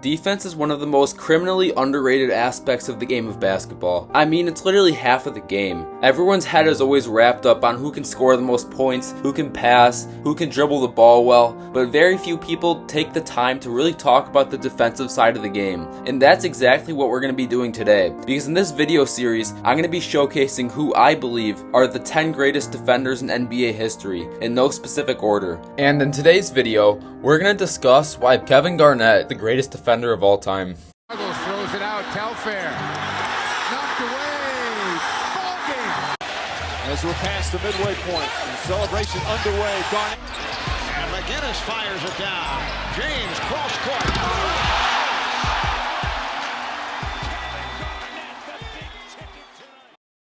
Defense is one of the most criminally underrated aspects of the game of basketball. I mean, it's literally half of the game. Everyone's head is always wrapped up on who can score the most points, who can pass, who can dribble the ball well, but very few people take the time to really talk about the defensive side of the game. And that's exactly what we're going to be doing today, because in this video series, I'm going to be showcasing who I believe are the 10 greatest defenders in NBA history, in no specific order. And in today's video, we're going to discuss why Kevin Garnett, the greatest defender of all time. Throws it out, Telfair. Knocked away. Ball game. As we're past the midway point, the celebration underway. Garnett. And McGinnis fires it down. James cross court.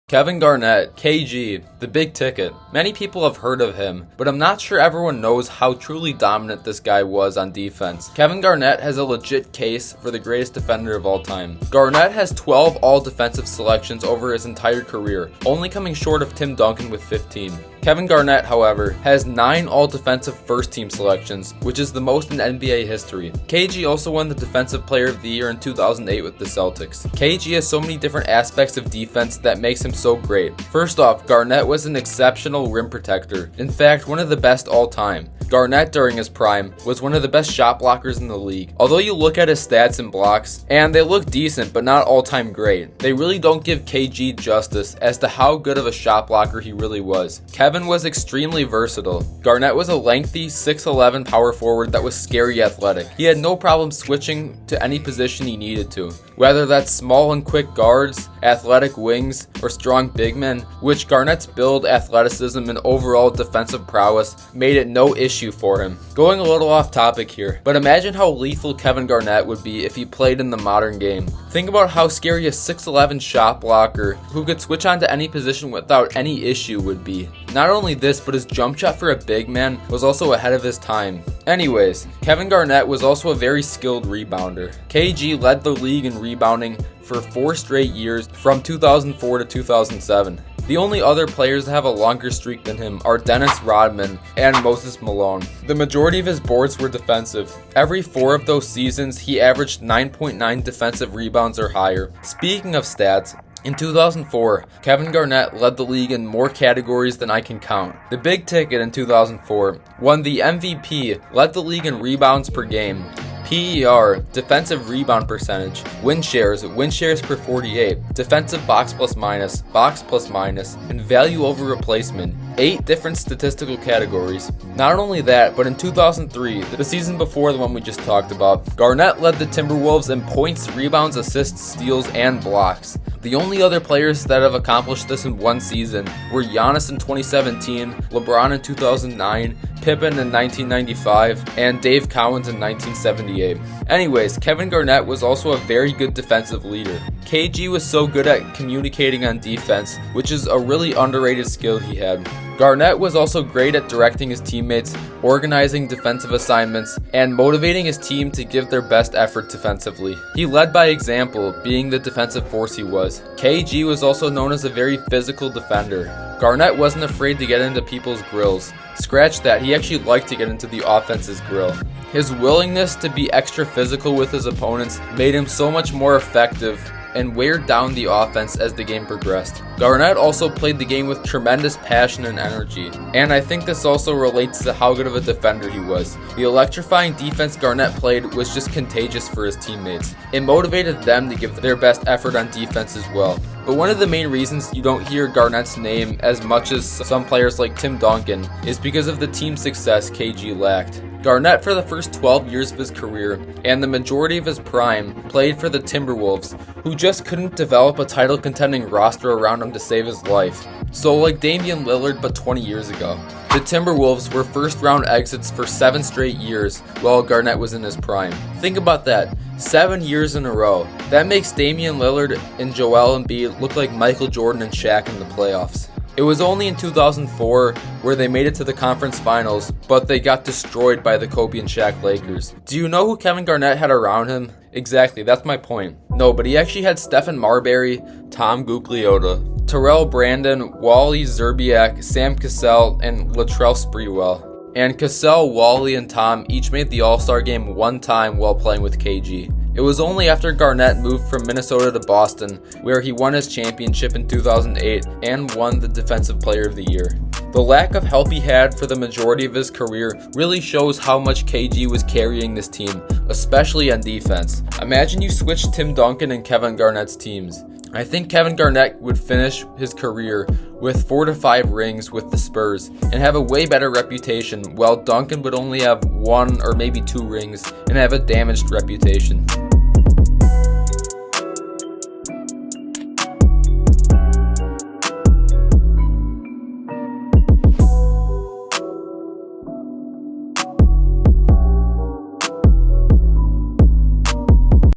Kevin Garnett, KG, the big ticket. Many people have heard of him, but I'm not sure everyone knows how truly dominant this guy was on defense. Kevin Garnett has a legit case for the greatest defender of all time. Garnett has 12 all-defensive selections over his entire career, only coming short of Tim Duncan with 15. Kevin Garnett, however, has 9 all-defensive first-team selections, which is the most in NBA history. KG also won the Defensive Player of the Year in 2008 with the Celtics. KG has so many different aspects of defense that makes him so great. First off, Garnett was an exceptional rim protector. In fact, one of the best all time. Garnett, during his prime, was one of the best shot blockers in the league. Although you look at his stats and blocks, and they look decent but not all-time great, they really don't give KG justice as to how good of a shot blocker he really was. Kevin was extremely versatile. Garnett was a lengthy 6'11" power forward that was scary athletic. He had no problem switching to any position he needed to, whether that's small and quick guards, athletic wings, or strong big men, which Garnett's build, athleticism, and overall defensive prowess made it no issue for him. Going a little off topic here, but imagine how lethal Kevin Garnett would be if he played in the modern game. Think about how scary a 6'11" shot blocker who could switch onto any position without any issue would be. Not only this, but his jump shot for a big man was also ahead of his time. Anyways, Kevin Garnett was also a very skilled rebounder. KG led the league in rebounding for 4 straight years from 2004 to 2007. The only other players that have a longer streak than him are Dennis Rodman and Moses Malone. The majority of his boards were defensive. Every 4 of those seasons, he averaged 9.9 defensive rebounds or higher. Speaking of stats, in 2004, Kevin Garnett led the league in more categories than I can count. The big ticket in 2004 won the MVP, led the league in rebounds per game, PER, defensive rebound percentage, win shares per 48, defensive box plus minus, and value over replacement. 8 different statistical categories. Not only that, but in 2003, the season before the one we just talked about, Garnett led the Timberwolves in points, rebounds, assists, steals, and blocks. The only other players that have accomplished this in one season were Giannis in 2017, LeBron in 2009, Pippen in 1995, and Dave Cowens in 1978. Anyways, Kevin Garnett was also a very good defensive leader. KG was so good at communicating on defense, which is a really underrated skill he had. Garnett was also great at directing his teammates, organizing defensive assignments, and motivating his team to give their best effort defensively. He led by example, being the defensive force he was. KG was also known as a very physical defender. Garnett wasn't afraid to get into people's grills. Scratch that, he actually liked to get into the offense's grill. His willingness to be extra physical with his opponents made him so much more effective and weighed down the offense as the game progressed. Garnett also played the game with tremendous passion and energy, and I think this also relates to how good of a defender he was. The electrifying defense Garnett played was just contagious for his teammates. It motivated them to give their best effort on defense as well. But one of the main reasons you don't hear Garnett's name as much as some players like Tim Duncan is because of the team success KG lacked. Garnett, for the first 12 years of his career, and the majority of his prime, played for the Timberwolves, who just couldn't develop a title-contending roster around him to save his life. So like Damian Lillard but 20 years ago. The Timberwolves were first-round exits for 7 straight years while Garnett was in his prime. Think about that. 7 years in a row. That makes Damian Lillard and Joel Embiid look like Michael Jordan and Shaq in the playoffs. It was only in 2004 where they made it to the conference finals, but they got destroyed by the Kobe and Shaq Lakers. Do you know who Kevin Garnett had around him? Exactly, that's my point. No, but he actually had Stephen Marbury, Tom Gugliotta, Terrell Brandon, Wally Zerbiak, Sam Cassell, and Latrell Sprewell. And Cassell, Wally, and Tom each made the All-Star game one time while playing with KG. It was only after Garnett moved from Minnesota to Boston where he won his championship in 2008 and won the Defensive Player of the Year. The lack of help he had for the majority of his career really shows how much KG was carrying this team, especially on defense. Imagine you switch Tim Duncan and Kevin Garnett's teams. I think Kevin Garnett would finish his career with 4 to 5 rings with the Spurs and have a way better reputation, while Duncan would only have 1 or maybe 2 rings and have a damaged reputation.